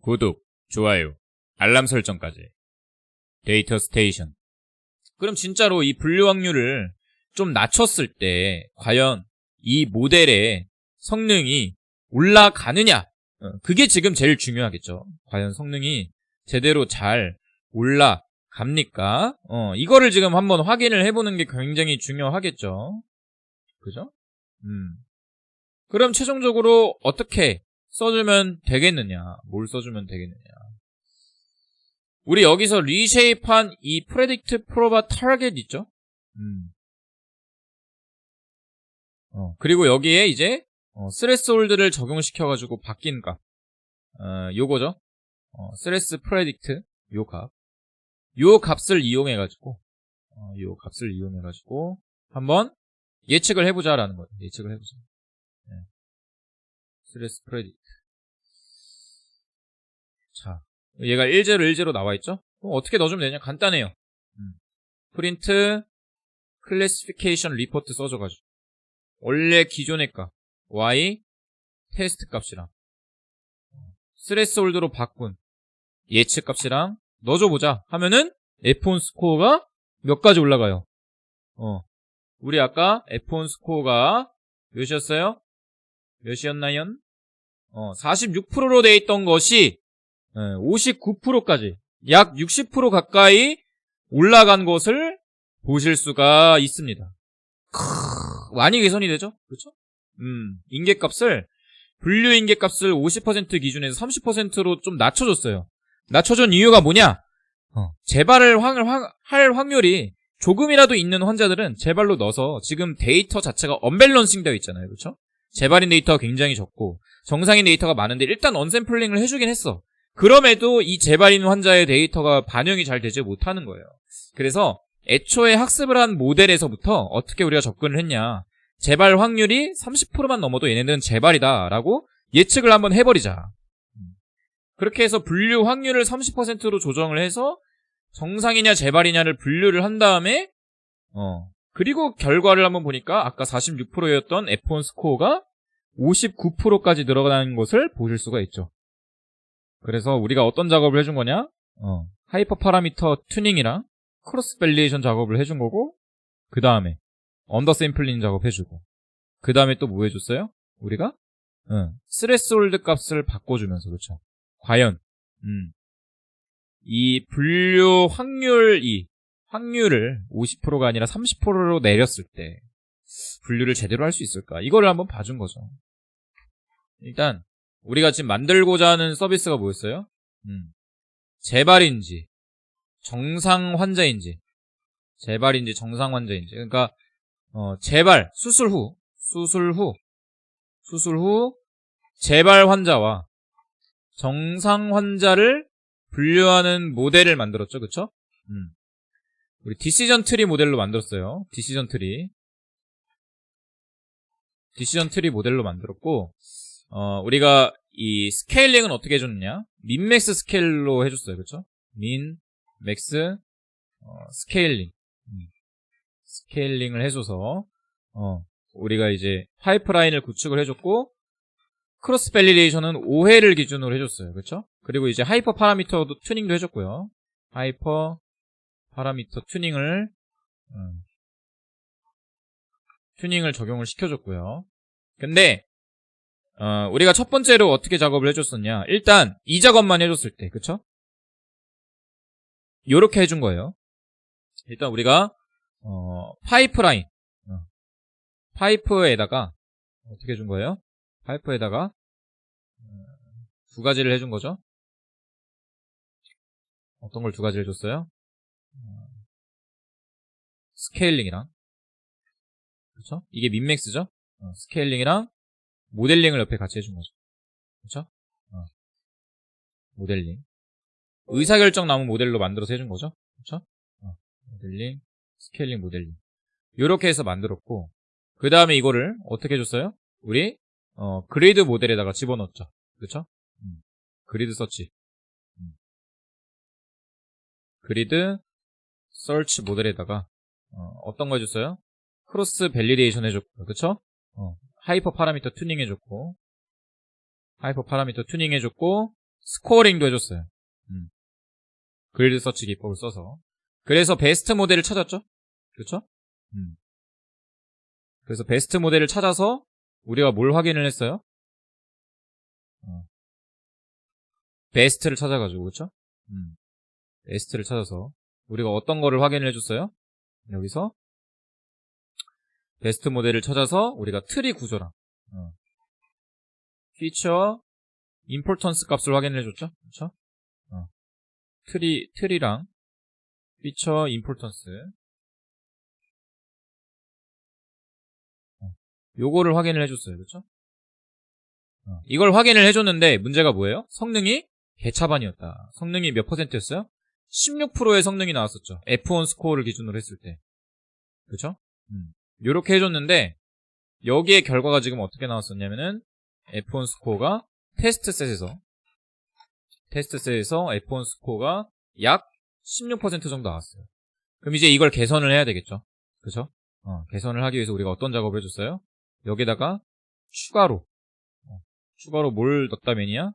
구독, 좋아요, 알람 설정까지. 데이터 스테이션. 그럼 진짜로 이 분류 확률을 좀 낮췄을 때 과연 이 모델의 성능이 올라가느냐? 그게 지금 제일 중요하겠죠. 과연 성능이 제대로 잘 올라갑니까? 이거를 지금 한번 확인을 해보는 게 굉장히 중요하겠죠. 그죠? 그럼 최종적으로 어떻게 써주면 되겠느냐? 뭘 써주면 되겠느냐? 우리 여기서 리쉐입한 이 프레딕트 프로바 타겟 있죠? 그리고 여기에 이제 스레스홀드를 적용시켜가지고 바뀐 값, 요거죠? 스레스 프레딕트 요 값, 요 값을 이용해가지고 한번 예측을 해보자라는 거죠. 예측을 해보자. 스레스 프레딕트. 자, 얘가 1010 나와있죠? 그럼 어떻게 넣어주면 되냐? 간단해요. 프린트 클래시피케이션 리포트 써줘가지고 원래 기존의 값 y 테스트 값이랑 스레스홀드로 바꾼 예측 값이랑 넣어줘보자 하면은 F1 스코어가 몇 가지 올라가요? 우리 아까 F1 스코어가 몇이었어요? 몇이었나요? 46%로 돼 있던 것이 59%까지 약 60% 가까이 올라간 것을 보실 수가 있습니다. 많이 개선이 되죠? 그렇죠? 인계값을 분류 인계값을 50% 기준에서 30%로 좀 낮춰줬어요. 낮춰준 이유가 뭐냐? 재발을 할 확률이 조금이라도 있는 환자들은 재발로 넣어서 지금 데이터 자체가 언밸런싱 되어 있잖아요. 그렇죠? 재발인 데이터가 굉장히 적고 정상인 데이터가 많은데 일단 언샘플링을 해주긴 했어. 그럼에도 이 재발인 환자의 데이터가 반영이 잘 되지 못하는 거예요. 그래서 애초에 학습을 한 모델에서부터 어떻게 우리가 접근을 했냐. 재발 확률이 30%만 넘어도 얘네들은 재발이다 라고 예측을 한번 해버리자. 그렇게 해서 분류 확률을 30%로 조정을 해서 정상이냐 재발이냐를 분류를 한 다음에 그리고 결과를 한번 보니까 아까 46%였던 F1 스코어가 59%까지 늘어나는 것을 보실 수가 있죠. 그래서 우리가 어떤 작업을 해준 거냐? 하이퍼 파라미터 튜닝이랑 크로스 밸리에이션 작업을 해준 거고, 그 다음에 언더 샘플링 작업 해주고, 그 다음에 또 뭐 해줬어요? 우리가 스레스홀드 값을 바꿔주면서. 그렇죠? 과연 이 분류 확률을 50%가 아니라 30%로 내렸을 때 분류를 제대로 할 수 있을까? 이거를 한번 봐준 거죠. 일단 우리가 지금 만들고자 하는 서비스가 뭐였어요? 재발인지 정상 환자인지 그러니까 재발 수술 후 재발 환자와 정상 환자를 분류하는 모델을 만들었죠. 그쵸? 우리 디시전 트리 모델로 만들었어요. 디시전 트리 모델로 만들었고, 우리가 이 스케일링은 어떻게 해줬느냐? 민맥스 스케일로 해줬어요. 그쵸? 맥스 스케일링을 해줘서 우리가 이제 파이프라인을 구축을 해줬고, 크로스 밸리데이션은 5회를 기준으로 해줬어요. 그쵸? 그리고 이제 하이퍼 파라미터도 튜닝도 해줬고요. 하이퍼 파라미터 튜닝을 적용을 시켜줬고요. 근데 우리가 첫 번째로 어떻게 작업을 해줬었냐? 일단 이 작업만 해줬을 때, 그쵸? 요렇게 해준 거예요. 일단 우리가 파이프라인 파이프에다가 어떻게 해준 거예요? 파이프에다가 두 가지를 해준 거죠. 어떤 걸 두 가지를 해줬어요? 스케일링이랑, 그렇죠? 이게 민맥스죠? 스케일링이랑 모델링을 옆에 같이 해준 거죠. 그렇죠? 모델링. 의사결정 나무 모델로 만들어서 해준 거죠. 그렇죠? 모델링, 스케일링, 모델링. 요렇게 해서 만들었고, 그 다음에 이거를 어떻게 해줬어요? 우리 그리드 모델에다가 집어넣었죠. 그렇죠? 그리드 서치. 그리드 서치 모델에다가 어떤 거 해줬어요? 크로스 밸리데이션 해줬고, 그쵸? 하이퍼 파라미터 튜닝 해줬고, 스코어링도 해줬어요. 그리드 서치 기법을 써서. 그래서 베스트 모델을 찾았죠? 그쵸? 그래서 베스트 모델을 찾아서 우리가 뭘 확인을 했어요? 베스트를 찾아가지고, 그쵸? 베스트를 찾아서 우리가 어떤 거를 확인을 해줬어요? 여기서 베스트 모델을 찾아서 우리가 트리 구조랑 피처 임포턴스 값을 확인을 해줬죠? 그쵸? 트리랑 피처 임포턴스 요거를 확인을 해줬어요. 그쵸? 이걸 확인을 해줬는데 문제가 뭐예요? 성능이 개차반이었다. 성능이 몇 %였어요? 16%의 성능이 나왔었죠. F1 스코어를 기준으로 했을 때. 그쵸? 요렇게 해줬는데 여기에 결과가 지금 어떻게 나왔었냐면은 F1 스코어가 테스트셋에서 F1 스코어가 약 16% 정도 나왔어요. 그럼 이제 이걸 개선을 해야 되겠죠. 그쵸? 개선을 하기 위해서 우리가 어떤 작업을 해줬어요? 여기다가 추가로 뭘 넣었다면이야?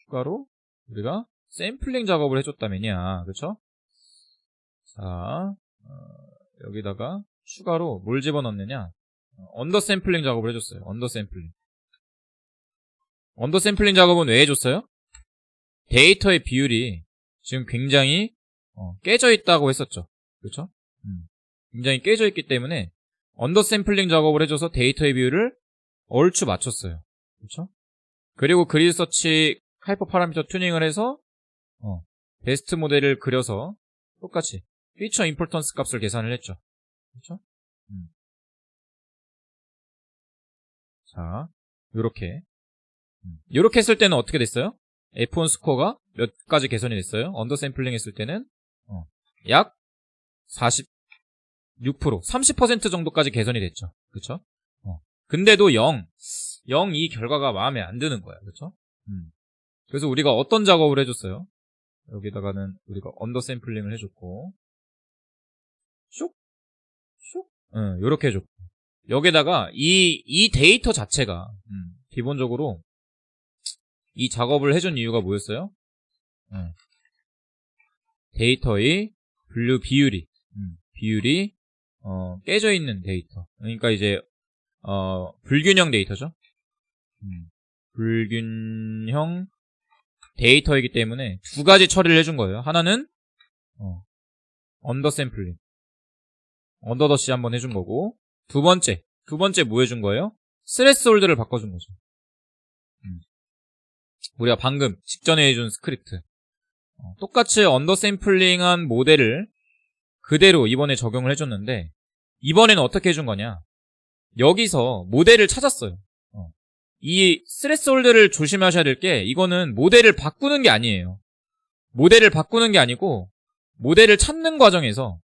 추가로 우리가 샘플링 작업을 해줬다면이야. 그쵸? 자, 여기다가 추가로 뭘 집어넣느냐? 언더 샘플링 작업을 해줬어요. 언더 샘플링 작업은 왜 해줬어요? 데이터의 비율이 지금 굉장히 깨져 있다고 했었죠. 그렇죠? 굉장히 깨져 있기 때문에 언더 샘플링 작업을 해줘서 데이터의 비율을 얼추 맞췄어요. 그렇죠? 그리고 그리드 서치 하이퍼 파라미터 튜닝을 해서 베스트 모델을 그려서 똑같이 피처 임포턴스 값을 계산을 했죠. 그렇죠? 자, 요렇게 했을 때는 어떻게 됐어요? F1 스코어가 몇 가지 개선이 됐어요? 언더 샘플링 했을 때는 약 46%, 30% 정도까지 개선이 됐죠. 그쵸? 근데도 0 이 결과가 마음에 안 드는 거야. 그쵸? 그래서 우리가 어떤 작업을 해줬어요? 여기다가는 우리가 언더 샘플링을 해줬고 슉 요렇게 해줬고 여기다가 이 데이터 자체가 기본적으로 이 작업을 해준 이유가 뭐였어요? 데이터의 분류 비율이 깨져 있는 데이터. 그러니까 이제 불균형 데이터죠. 불균형 데이터이기 때문에 두 가지 처리를 해준 거예요. 하나는 언더 샘플링, 언더더시 한번 해준 거고, 두 번째 뭐 해준 거예요? 스레스홀드를 바꿔준 거죠. 우리가 방금 직전에 해준 스크립트. 똑같이 언더 샘플링한 모델을 그대로 이번에 적용을 해줬는데, 이번에는 어떻게 해준 거냐? 여기서 모델을 찾았어요. 이 스레스홀드를 조심하셔야 될 게, 이거는 모델을 바꾸는 게 아니에요. 모델을 바꾸는 게 아니고 모델을 찾는 과정에서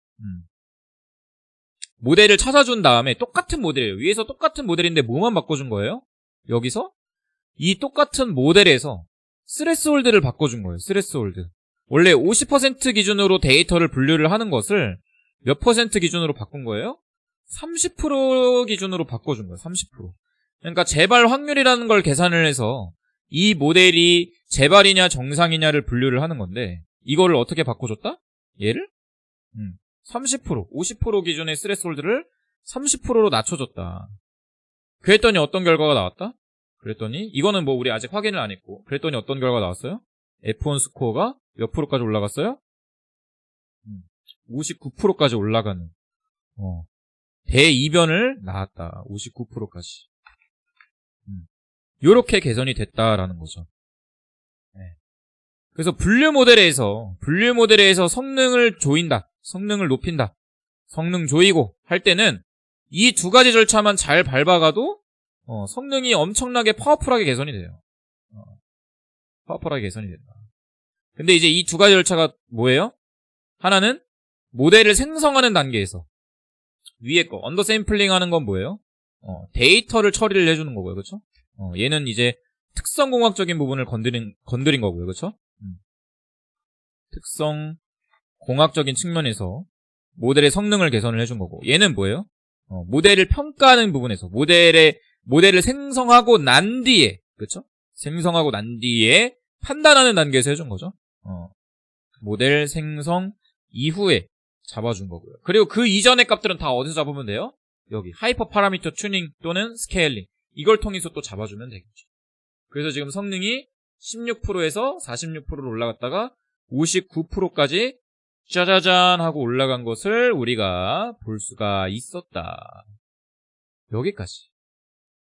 모델을 찾아준 다음에 똑같은 모델이에요. 위에서 똑같은 모델인데 뭐만 바꿔준 거예요? 여기서 이 똑같은 모델에서 스레스홀드를 바꿔준 거예요. 스레스홀드. 원래 50% 기준으로 데이터를 분류를 하는 것을 몇 % 기준으로 바꾼 거예요? 30% 기준으로 바꿔준 거예요. 30%. 그러니까 재발 확률이라는 걸 계산을 해서 이 모델이 재발이냐 정상이냐를 분류를 하는 건데, 이거를 어떻게 바꿔줬다? 얘를 30%, 50% 기준의 스레스홀드를 30%로 낮춰줬다. 그랬더니 어떤 결과가 나왔다? 그랬더니 이거는 뭐 우리 아직 확인을 안 했고, 그랬더니 어떤 결과가 나왔어요? F1 스코어가 몇 프로까지 올라갔어요? 59%까지 올라가는 대이변을 나왔다. 59%까지. 요렇게 개선이 됐다라는 거죠. 네. 그래서 분류 모델에서 성능을 조인다, 성능을 높인다, 성능 조이고 할 때는 이 두 가지 절차만 잘 밟아가도 성능이 엄청나게 파워풀하게 개선이 돼요. 파워풀하게 개선이 된다. 근데 이제 이 두 가지 절차가 뭐예요? 하나는 모델을 생성하는 단계에서, 위에 거 언더 샘플링 하는 건 뭐예요? 데이터를 처리를 해주는 거고요. 그렇죠? 얘는 이제 특성 공학적인 부분을 건드린 거고요. 그렇죠? 특성 공학적인 측면에서 모델의 성능을 개선을 해준 거고, 얘는 뭐예요? 모델을 평가하는 부분에서 모델을 생성하고 난 뒤에, 그렇죠? 생성하고 난 뒤에 판단하는 단계에서 해준 거죠. 모델 생성 이후에 잡아준 거고요. 그리고 그 이전의 값들은 다 어디서 잡으면 돼요? 여기 하이퍼 파라미터 튜닝 또는 스케일링 이걸 통해서 또 잡아주면 되겠죠. 그래서 지금 성능이 16%에서 46%로 올라갔다가 59%까지 짜자잔 하고 올라간 것을 우리가 볼 수가 있었다. 여기까지.